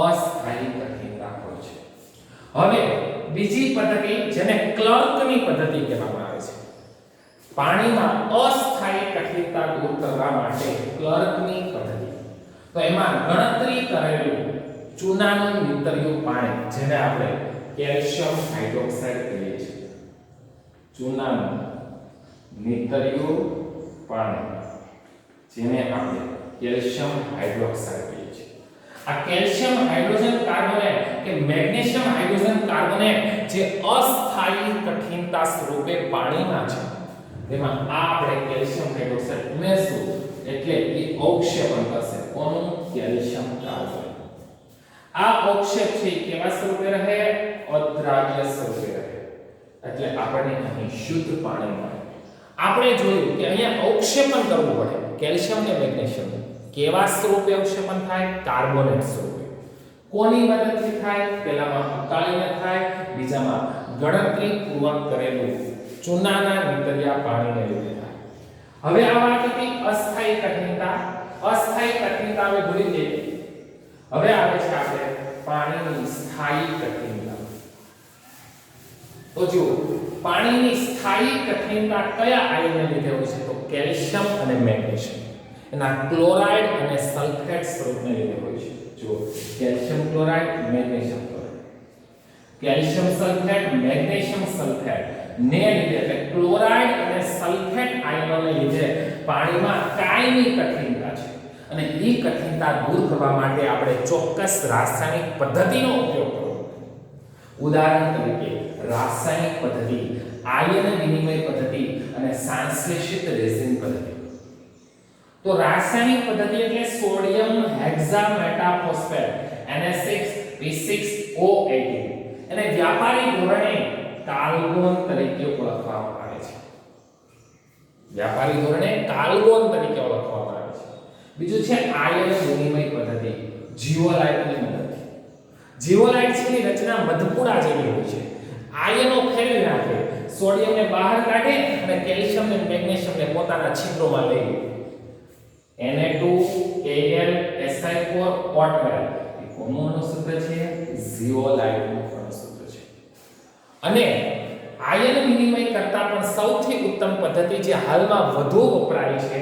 અસ્થાયી કઠિનતા હોય છે. હવે બીજી પદ્ધતિ જેને ક્લર્કની પદ્ધતિ કહેવામાં આવે છે. પાણીમાં અસ્થાયી કઠિનતા દૂર કરવા માટે ક્લર્કની પદ્ધતિ. તો એમાં ગણતરી કરેલું ચૂનાનું નીતર્યું પાણી જેને આપણે કેલ્શિયમ હાઇડ્રોક્સાઇડ કહીએ છીએ. ચૂનાનું નીતર્યું પાણી જેને આપણે કેલ્શિયમ હાઇડ્રોક્સાઇડ કહીએ છીએ. આ કેલ્શિયમ હાઇડ્રોજન કાર્બોનેટ કે મેગ્નેશિયમ હાઇડ્રોજન કાર્બોનેટ જે અસ્થાયી કઠિનતા સ્વરૂપે પાણીમાં છે, તેમાં આ આપણે કેલ્શિયમ હાઇડ્રોક્સાઇડ ઉમેરશું એટલે એ અવક્ષેપણ કરશે. કોનું? Calcium carbonate. આ અવક્ષેપ છે કેવા સ્વરૂપે રહે? અદ્રાવ્ય સ્વરૂપે રહે. એટલે આપણને અહીં શુદ્ધ પાણી મળે. આપણે જોયું કે અહીંયા અવક્ષેપણ કરવું પડે કેલ્શિયમ ને મેગ્નેશિયમ. કેવા સ્વરૂપે અવક્ષેપણ થાય? કાર્બોનેટ સ્વરૂપે. કોની મદદથી થાય? પહેલામાં ઉકાળીને થાય, બીજામાં ગણતરી પૂર્વક કરેલું ચૂનાના નીતર્યા પાણીને લીધે થાય. હવે આ વાત હતી અસ્થાયી કઠિનતા. અસ્થાયી કઠિનતા હવે ભૂલી જઈએ. હવે આવે છે આપણે પાણીની સ્થાયી કઠિનતા. તો જુઓ, પાણીની સ્થાયી કઠિનતા કયા આયનને લીધે હોય છે? તો કેલ્શિયમ અને મેગ્નેશિયમ. એના ક્લોરાઇડ અને સલ્ફેટ સ્વરૂપને લીધે હોય છે. જો calcium chloride, magnesium chloride, calcium sulphate, magnesium sulphate ને લીધે, એટલે ક્લોરાઇડ અને સલ્ફેટ આયનોને લીધે પાણીમાં કાયમી કઠિનતા છે. અને એ કઠિનતા દૂર કરવા માટે આપણે ચોક્કસ રાસાયણિક પદ્ધતિનો ઉપયોગ કરવો. ઉદાહરણ તરીકે રાસાયણિક પદ્ધતિ, આયન વિનિમય પદ્ધતિ અને સંશ્લેષિત રેઝિન પદ્ધતિ. તો રાસાયણિક પદ્ધતિ એટલે સોડિયમ હેક્સામેટાફોસ્ફેટ Na6P6O18. એને વ્યાપારી ધોરણે કાલ્ગોન તરીકે ઓળખવામાં આવે છે. વ્યાપારી ધોરણે કાલ્ગોન તરીકે ઓળખવામાં આવે છે. બીજું છે આયન વિનિમય પદ્ધતિ, જીઓલાઇટની મદદથી. જીઓલાઇટ્સની રચના મધપુરા જેવી હોય છે. આયનો ફેરવી નાખે, સોડિયમને બહાર કાઢે અને કેલ્શિયમ અને મેગ્નેશિયમને પોતાના છિદ્રોમાં લઈ લે. Na2Al Si4O12 એ કોનું અણુસૂત્ર છે? ઝિઓલાઇટનું અણુસૂત્ર છે. અને આયન વિનિમય કરતા પણ સૌથી ઉત્તમ પદ્ધતિ જે હાલમાં વધુ વપરાય છે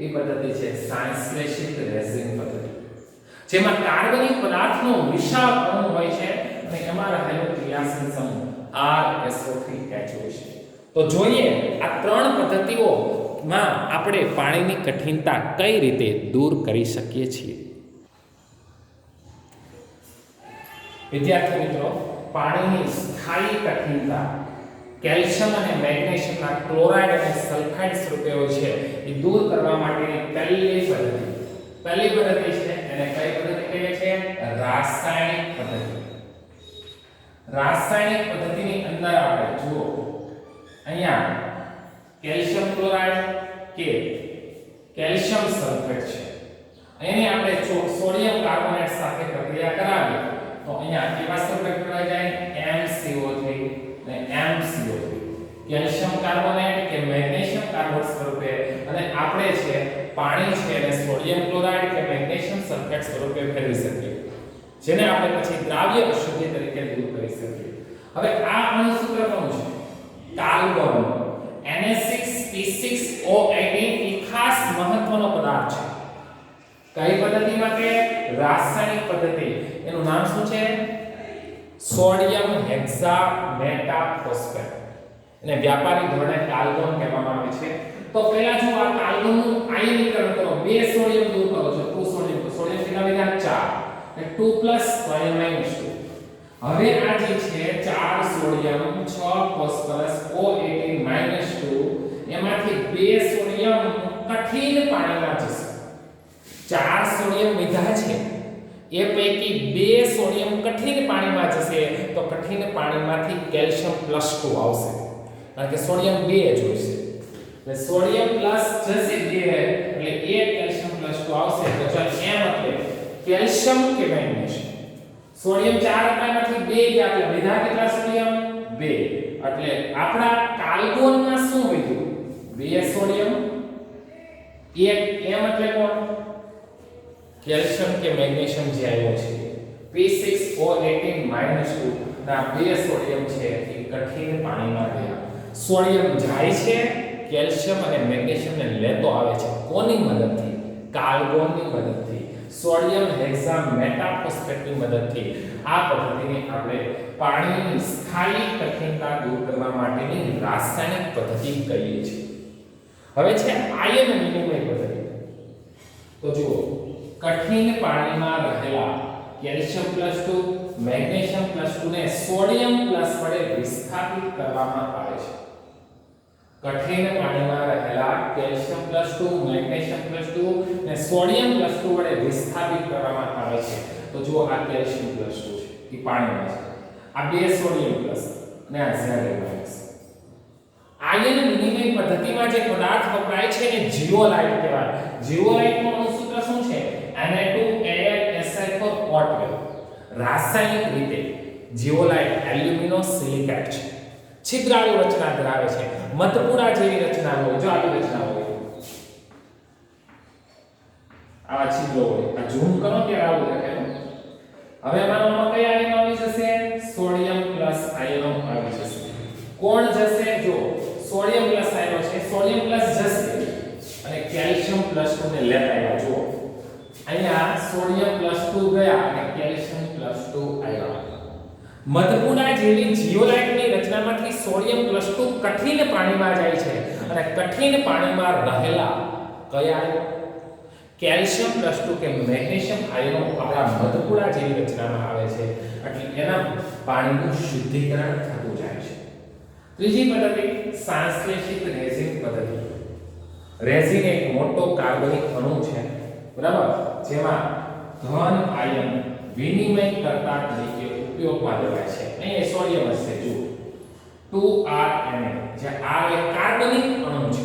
એ પદ્ધતિ છે સંશ્લેષિત રેઝિન પદ્ધતિ, જેમાં કાર્બનિક પદાર્થનો વિશાળ અણુ હોય છે અને એમાં રહેલો ક્રિયાશીલ સમૂહ RSO3H હોય છે. તો જોઈએ આ ત્રણ પદ્ધતિઓમાં આપણે પાણીની કઠિનતા કઈ રીતે દૂર કરી શકીએ છીએ. વિદ્યાર્થી મિત્રો, પાણીની સ્થાયી કઠિનતા કેલ્શિયમ અને મેગ્નેશિયમના ક્લોરાઇડ અને સલ્ફાઇડ સ્વરૂપે હોય છે એ દૂર કરવા માટેની પહેલી પદ્ધતિ છે એને કઈ પદ્ધતિ કહે છે? રાસાયણિક પદ્ધતિ. રાસાયણિક પદ્ધતિની અંદર આપણે જુઓ અહીંયા કેલ્શિયમ ક્લોરાઇડ કે કેલ્શિયમ સલ્ફેટ છે, એને આપણે સોડિયમ કાર્બોનેટ સાથે પ્રક્રિયા કરાવીએ તો અહીંયા કેવા સ્વરૂપે પ્રક્રિયા જાય MCO3 અને MCO3 કેલ્શિયમ કાર્બોનેટ કે મેગ્નેશિયમ કાર્બોનેટ સ્વરૂપે, અને આપણે છે પાણી છે એને સોડિયમ ક્લોરાઇડ કે મેગ્નેશિયમ સલ્ફેટ સ્વરૂપે ફેરવી શકીએ, જેને આપણે પછી દ્રાવ્ય અશુદ્ધિ તરીકે દૂર કરી શકીએ. હવે આ અણુ સૂત્ર કોનું છે? કાર્બન Na6P6O18 એ ખાસ મહત્વનો પદાર્થ છે. કઈ પદ્ધતિ માટે? રાસાયણિક પદ્ધતિ. એનું નામ શું છે? સોડિયમ હેક્સામેટાફોસ્ફેટ. એને વ્યાપારી ધોરણે કાર્બન કહેવામાં આવે છે. તો પહેલા જો આ કાર્બનનું આયનીકરણ કરો, બે સોડિયમ દૂર કરો છો, 2 સોડિયમ, તો સોડિયમ કેટલા વધ્યા? 4 અને 2 પ્લસ તો અહીંયા -2. હવે આ જે છે 4 સોડિયમ 6 ફોસ્ફરસ O18 -2, એમાંથી 2 સોડિયમ કઠિન પાણીમાં જશે. 4 સોડિયમ લીધા છે, એ પૈકી 2 સોડિયમ કઠિન પાણીમાં જશે, તો કઠિન પાણીમાંથી કેલ્શિયમ +2 આવશે, કારણ કે સોડિયમ 2 જોઈશે. એટલે સોડિયમ પ્લસ જશે 2 એટલે 1 કેલ્શિયમ +2 આવશે. તો ચાલ એમ એટલે કેલ્શિયમ કે મેગ્નેશિયમ, સોડિયમ 4 અપાયમાંથી 2 ગયા, એટલે લીધા કેટલા સોડિયમ? 2. એટલે આપણા કાર્બનમાં શું વધ્યું? 2 સોડિયમ, 1 એમ એટલે કોણ? કેલ્શિયમ કે મેગ્નેશિયમ જે આવ્યો છે P6O18 -2 ના 2 સોડિયમ છે એ કઠિન પાણીમાં ગયા. સોડિયમ જાય છે, કેલ્શિયમ અને મેગ્નેશિયમને લેતો આવે છે. કોની મદદથી? કાર્બનની મદદથી, સોડિયમ હેક્સામેટાફોસ્ફેટની મદદથી. આ પદ્ધતિને આપણે પાણીની સ્થાયી કઠિનતા દૂર કરવા માટેની રાસાયણિક પદ્ધતિ કહીએ છીએ. હવે છે આયન વિનિમય પદ્ધતિ. તો જુઓ, કઠિન પાણીમાં રહેલા કેલ્શિયમ +2 મેગ્નેશિયમ +2 ને સોડિયમ પ્લસ વડે વિસ્થાપિત કરવામાં આવે છે. કઠિન પાણીમાં રહેલા કેલ્શિયમ +2 મેગ્નેશિયમ +2 ને સોડિયમ +2 વડે વિસ્થાપિત કરવામાં આવે છે. તો જુઓ, આ કેલ્શિયમ +2 છે, એ પાણીમાં છે. આ 2 સોડિયમ પ્લસ અને આ Za-. આયન વિનિમય પદ્ધતિમાં જે પદાર્થ વપરાય છે એને જીઓલાઇટ કહેવાય. જીઓલાઇટનું અણુસૂત્ર શું છે? Na2Al Si4O12. રાસાયણિક રીતે જીઓલાઇટ એલ્યુમિનો સિલિકેટ છે. છિદ્રાળુ રચના ધરાવે છે, મધપુરા જેવી રચના હોય. જો આવી રચના હોય, આવા છિદ્રો હોય. આ ઝૂમ કરો ત્યારે આવું દેખાય. હવે આમાં કયા આયનો આવી જશે? સોડિયમ પ્લસ આયનો આવી જશે. કોણ જશે? જો સોડિયમ પ્લસ આયનો છે, સોડિયમ પ્લસ જશે અને કેલ્શિયમ +2 ને લેતા આવ્યા. જો અહીંયા સોડિયમ +2 ગયા અને કેલ્શિયમ +2 આવ્યા. મધપુરા જેવી જીઓલાઇટની રચનામાંથી સોડિયમ +2 કઠિન પાણીમાં જાય છે, અને કઠિન પાણીમાં રહેલા કયા આયનો? કેલ્શિયમ +2 કે મેગ્નેશિયમ આયનો આપણા મધપુરા જેવી રચનામાં આવે છે, એટલે એના પાણીનું શુદ્ધિકરણ થતું જાય છે. ત્રીજી પદ્ધતિ સંશ્લેષિત રેઝિન પદ્ધતિ. રેઝિન એક મોટો કાર્બનિક અણુ છે, બરાબર, જેમાં ધન આયન વિનિમય કરતા તરીકે ઉપયોગમાં લેવાય છે. અહીં સોડિયમ હશે, જુઓ 2RNA, જે R એક કાર્બનિક અણુ છે.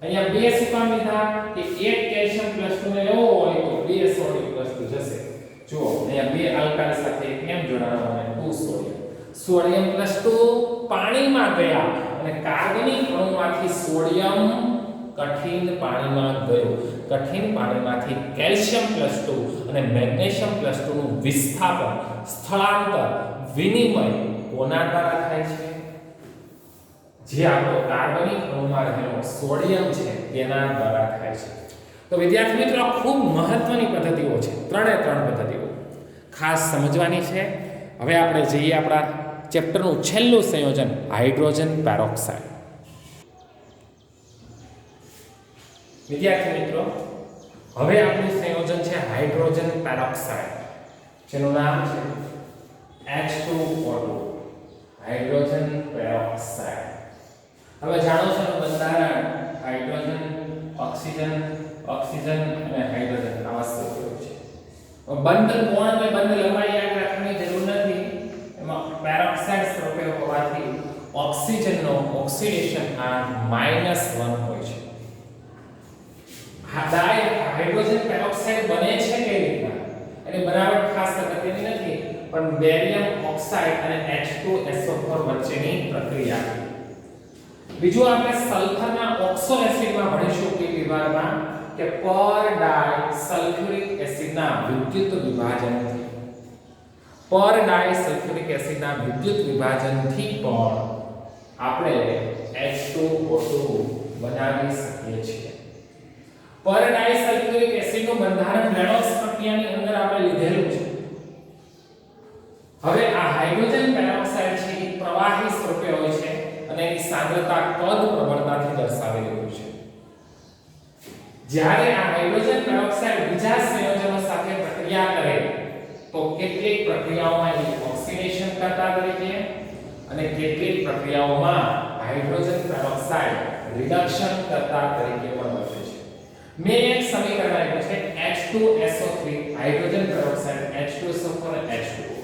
અહીંયા 2 શું કામ લીધા? કે 1 કેલ્શિયમ +2 ને લેવો હોય તો 2 સોડિયમ +2 જશે. જુઓ, અહીંયા 2 આલ્કાઇલ સાથે કેમ જોડાણો અને 2 સોડિયમ. સોડિયમ +2 પાણીમાં ગયા અને કાર્બનિક અણુમાંથી સોડિયમ કઠિન પાણીમાં ગયો. કઠિન પાણીમાંથી કેલ્શિયમ +2 અને મેગ્નેશિયમ +2 નું વિસ્થાપન, સ્થળાંતર, વિનિમય કોના દ્વારા થાય છે? જે આપણો કાર્બનિક અણુમાં રહેલો સોડિયમ છે તેના દ્વારા થાય છે. તો વિદ્યાર્થી મિત્રો, ખૂબ મહત્વની પદ્ધતિઓ છે. 3 પદ્ધતિઓ ખાસ સમજવાની છે. હવે આપણે જઈએ આપણા ચેપ્ટરનું છેલ્લું સંયોજન, હાઇડ્રોજન પેરોક્સાઇડ. વિદ્યાર્થી મિત્રો, હવે આપણું સંયોજન છે હાઇડ્રોજન પેરોક્સાઇડ, જેનું નામ છે H2O2. Hydrogen peroxide. હવે જાણો છો બંધારણ હાઇડ્રોજન, ઓક્સિજન, ઓક્સિજન અને હાઇડ્રોજન આવશ્યક છે. બંધ કોણ અને બંધ લંબાઈ યાદ રાખવાની જરૂર નથી. એમાં પેરોક્સાઇડ સ્વરૂપે હોવાથી ઓક્સિજનનો ઓક્સિડેશન આંક -1 હોય છે. હાઇડ્રોજન પેરોક્સાઇડ બને છે કઈ રીતના એની બનાવટ ખાસ અગત્યની નથી, પણ બેરિયમ ઓક્સાઇડ અને H2SO4 વચ્ચેની પ્રક્રિયા. બીજું આપણે સલ્ફરના ઓક્સો એસિડમાં ભણીશું કે વિભાગમાં કે પર ડાઈ સલ્ફ્યુરિક એસિડના વિદ્યુત વિભાજનથી પણ આપણે H2O2 બનાવી શકીએ છીએ. પર ડાઈ સલ્ફ્યુરિક એસિડનું બંધારણ રેડોક્સ પ્રક્રિયાની અંદર આપણે લીધેલું છે. હવે આ હાઇડ્રોજન પેરોક્સાઇડ છે એ પ્રવાહી સ્વરૂપે હોય છે અને એની સાંદ્રતા કદ પ્રબળતાથી દર્શાવેલી હોય છે. જ્યારે આ હાઇડ્રોજન પેરોક્સાઇડ બીજા સંયોજનો સાથે પ્રક્રિયા કરે તો કેટલીક પ્રક્રિયાઓમાં એ ઓક્સિડેશન કરતા તરીકે અને કેટલીક પ્રક્રિયાઓમાં હાઇડ્રોજન પેરોક્સાઇડ રિડક્શન કરતા તરીકે પણ વર્તે છે. મેં એક સમીકરણ આપ્યું છે H2SO3 હાઇડ્રોજન પેરોક્સાઇડ H2SO4 અને H2O.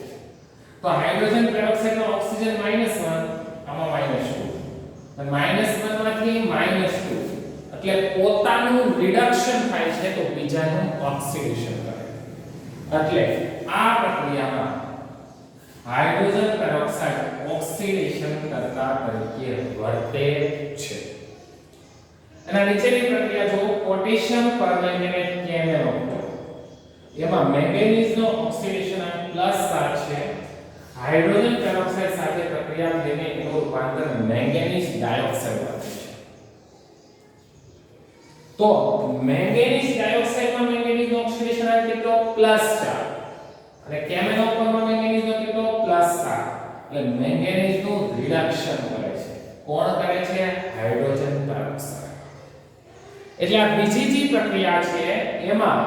તો હાઇડ્રોજન પેરોક્સાઇડ નો ઓક્સિજન -1 આમાં -2 અને -1 માંથી -2 એટલે પોતાનું રિડક્શન થાય છે તો બીજાનું ઓક્સિડેશન કરે. એટલે આ પ્રક્રિયામાં હાઇડ્રોજન પેરોક્સાઇડ ઓક્સિડેશન કરતા તરીકે વર્તે છે. એના નીચેની પ્રક્રિયા જો પોટેશિયમ પરમેંગેનેટ KMnO એમાં મેંગેનીઝનો ઓક્સિડેશન +7 છે. હાઇડ્રોજન પેરોક્સાઇડ સાથે પ્રક્રિયા થઈને એનું રૂપાંતર મેંગેનીઝ ડાયોક્સાઇડ માં થાય છે. તો મેંગેનીઝ ડાયોક્સાઇડમાં મેંગેનીઝનો ઓક્સિડેશન આંક કેટલો +4 અને KMnO માં મેંગેનીઝનો કેટલો +7 એટલે મેંગેનીઝનું રિડક્શન કરે છે. કોણ કરે છે? Hydrogen peroxide. એટલે આ બીજી જે પ્રક્રિયા છે એમાં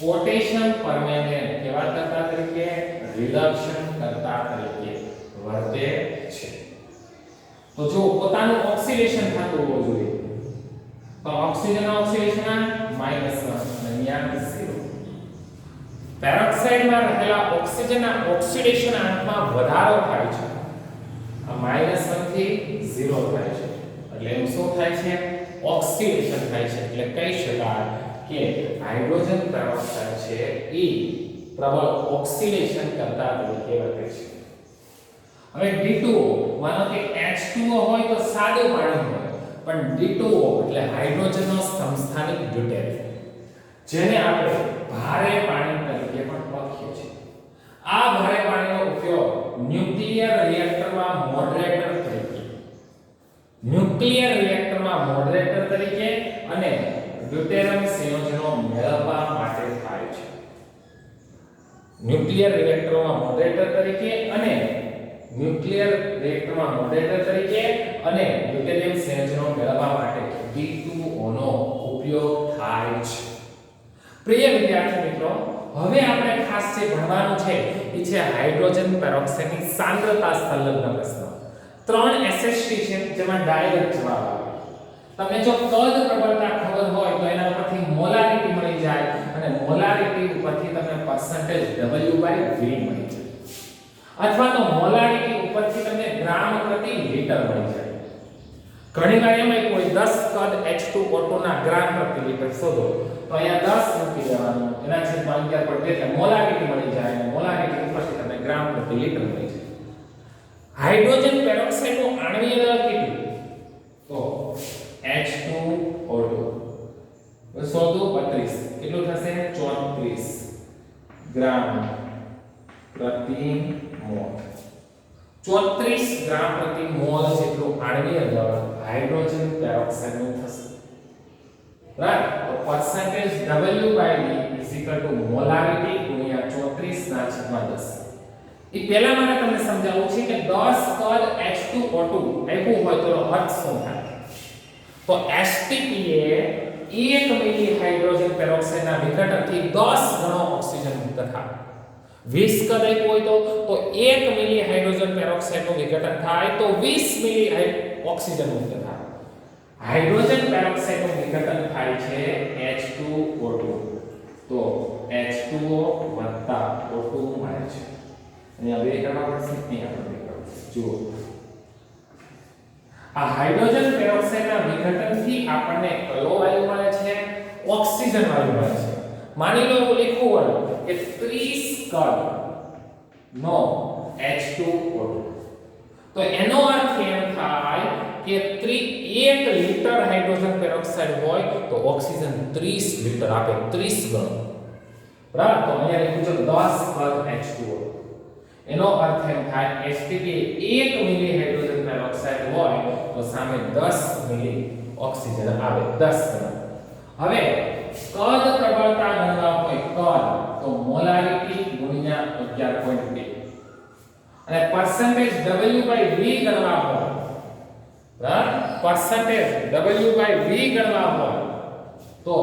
પોટેશિયમ પરમેંગેનેટ કેવા કરતા તરીકે રિડક્શન કરતા તરીકે વર્તે છે. તો જો પોતાનું ઓક્સિડેશન થતું હોવું જોઈએ તો ઓક્સિજનનું ઓક્સિડેશન -1 અને અહીંયા 0. પેરોક્સાઇડમાં રહેલા ઓક્સિજનના ઓક્સિડેશન આંકમાં વધારો થાય છે. આ -1 થી 0 થાય છે એટલે એનું શું થાય છે? ઓક્સિડેશન થાય છે. એટલે કહી શકાય કે હાઇડ્રોજન પેરોક્સાઇડ છે એ પ્રબળ ઓક્સિડેશન કરતા તરીકે વર્તે છે. હવે D2O માનો કે H2O હોય તો સાદું પાણી હોય, પણ D2O એટલે હાઇડ્રોજનનો સમસ્થાનિક ડ્યુટેરિયમ જેને આપણે ભારે પાણી તરીકે પણ ઓળખીએ છીએ. આ ભારે પાણીનો ઉપયોગ ન્યુક્લિયર રિએક્ટરમાં મોડરેટર તરીકે અને ડ્યુટેરિયમ સંયોજનો મેળવવા માટે થાય છે. ન્યુક્લિયર રિએક્ટરમાં મોડરેટર તરીકે અને ડ્યુટેરિયમ સંયોજનો મેળવવા માટે D2O નો ઉપયોગ થાય છે. પ્રિય વિદ્યાર્થી મિત્રો, હવે આપણે ખાસ જે ભણવાનું છે એ છે હાઇડ્રોજન પેરોક્સાઇડની સાંદ્રતા સંલગ્ન પ્રશ્ન. 3 SST છે જેમાં ડાયરેક્ટ જવાબ આવે. તમને જો કદ પ્રબળતા ખબર હોય તો એના ઉપરથી મોલારિટી મળી જાય અને મોલારિટી ઉપરથી તમને percentage W/V મળી જાય, અથવા તો મોલારિટી ઉપરથી તમને ગ્રામ પ્રતિ લિટર મળી જાય. ઘણીવાર એમાં કોઈ 10 કદ H2O2 ના ગ્રામ પ્રતિ લિટર શોધો તો અહીંયા 10 મૂકી દેવાનું, એના છેદમાં 11 પર એટલે મોલારિટી મળી જાય અને મોલારિટી ઉપરથી તમને ગ્રામ પ્રતિ લિટર મળી જાય. હાઇડ્રોજન પેરોક્સાઇડનું આણ્વિય દળ કેટલું? તો H2O2 232 કેટલું થશે? 34 ગ્રામ પ્રતિ મોલ. 34 ગ્રામ પ્રતિ મોલ જેટલું આણ્વિય દળ હાઇડ્રોજન પેરોક્સાઇડનું થશે. રાઈટ? તો percentage W/V મોલારિટી ગુણ્યા 34/10. એ પહેલા મારે તમને સમજાવવું છે કે 10 કદ H2O2 આપ્યું હોય તો અર્થ શું થાય? તો STP એ 1 મિલી હાઇડ્રોજન પેરોક્સાઇડના વિઘટનથી 10 ગણો ઓક્સિજન મુક્ત થાય. 20 કદ આપ્યું હોય તો 1 મિલી હાઇડ્રોજન પેરોક્સાઇડનું વિઘટન થાય તો 20 મિલી ઓક્સિજન મુક્ત થાય. હાઇડ્રોજન પેરોક્સાઇડનું વિઘટન થાય છે H2O2 તો H2O + O2 મળે છે. અહીંયા 2 કરવા પડશે, અહીંયા પણ 2 કરવા પડશે. જુઓ આ હાઇડ્રોજન પેરોક્સાઇડના વિઘટનથી આપણને કયો વાયુ મળે છે? ઓક્સિજન વાયુ મળે છે. માની લો એવું લખ્યું હોય કે 30 કદ નો H2O2, તો એનો અર્થ એમ થાય કે 1 લિટર હાઇડ્રોજન પેરોક્સાઇડ હોય તો ઓક્સિજન 30 લિટર આપે, 30 ગણો. બરાબર? તો અહીંયા લખ્યું છે 10 કદ H2O. એનો અર્થ એમ થાય H2 એ 1 મિલી હાઇડ્રોજન પેરોક્સાઇડ હોય તો સામે 10 મિલી ઓક્સિજન આવે, 10 ગણો. હવે કદ પ્રબળતા ગણવા હોય કદ તો મોલારિટી ગુણ્યા 11.2 અને percentage W/V ગણવા હોય, બરાબર? percentage W/V ગણવા હોય તો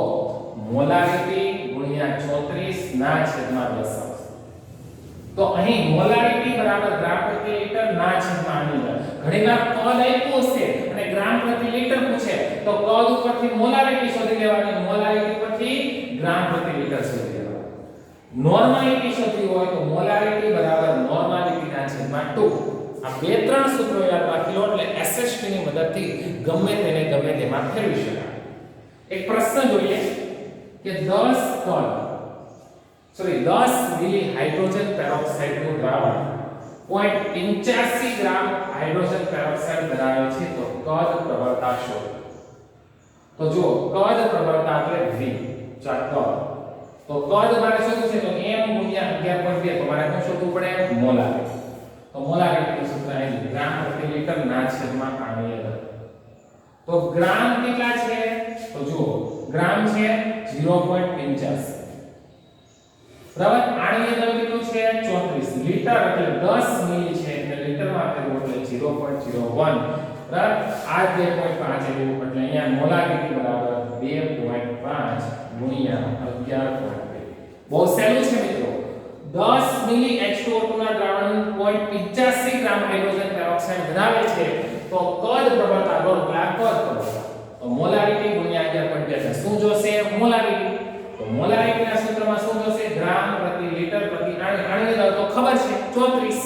મોલારિટી ગુણ્યા 34 ના છેદમાં 10 આવશે. તો અહીં મોલારિટી બરાબર ગ્રામ પ્રતિ લિટર ના છેદમાં આની ઘણીવાર કદ આપ્યું હશે અને ગ્રામ પ્રતિ લિટર પૂછે તો કદ ઉપરથી મોલારિટી શોધી લેવાની, મોલારિટી પરથી ગ્રામ પ્રતિ લિટર શોધી લેવાનું. નોર્માલિટી શોધવી હોય તો મોલારિટી બરાબર નોર્માલિટી ના છેદમાં 2. આ બે ત્રણ સૂત્રો યાદ રાખી લો એટલે SST ની મદદથી ગમે તેને ગમે તેમાં ફેરવી શકાય. એક પ્રશ્ન જોઈએ કે 10 મિલી હાઇડ્રોજન પેરોક્સાઇડ નું દ્રાવણ 0.85 ગ્રામ હાઇડ્રોજન પેરોક્સાઇડ ધરાવે છે તો કદ પ્રબળતા શોધો. તો જુઓ કદ પ્રબળતા એટલે V. ચાલો તો કદ મારે શોધવું છે તો m ગુણ્યા 11.2 તો મારે શું શોધવું પડે? મોલારિટી. તો મોલારિટીનું સૂત્ર અહીં ગ્રામ પ્રતિ લિટર ના છેદમાં આણીય દળ. તો ગ્રામ કેટલા છે? તો જુઓ ગ્રામ છે 0.85. બરાબર? આણીય દળ કેટલું છે? 34. લિટર એટલે 10 મિલી છે એટલે લિટરમાં ફેરવો એટલે 0.01. બરાબર? આ 2.5 આવ્યું એટલે અહીંયા મોલારિટી બરાબર 2.5 ગુણ્યા 11.2. બહુ સહેલું છે મિત્રો. 10 મિલી H2O2 ના દ્રાવણ 0.85 ગ્રામ હાઇડ્રોજન પેરોક્સાઇડ ધરાવે છે તો કદ પ્રબળતા ગણો એટલે આ કદ પ્રબળતા. તો મોલારિટી ગુણ્યા 11.2 એટલે શું જોશે? મોલારિટી. તો મોલારિટીના સૂત્રમાં શું જોશે? ગ્રામ પ્રતિ લિટર પ્રતિ આણીય દળ તો ખબર છે 34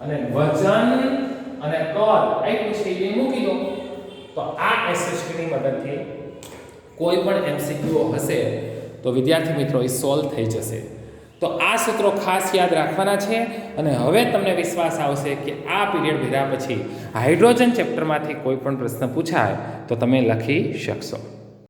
અને વજન અને કદ આપ્યું છે એ મૂકી દો. તો આ SST ની મદદથી કોઈ પણ MCQ હશે તો વિદ્યાર્થી મિત્રો એ સોલ્વ થઈ જશે. તો આ સૂત્રો ખાસ યાદ રાખવાના છે અને હવે તમને વિશ્વાસ આવશે કે આ પીરિયડ ભર્યા પછી હાઇડ્રોજન ચેપ્ટરમાંથી કોઈ પણ પ્રશ્ન પૂછાય તો તમે લખી શકશો.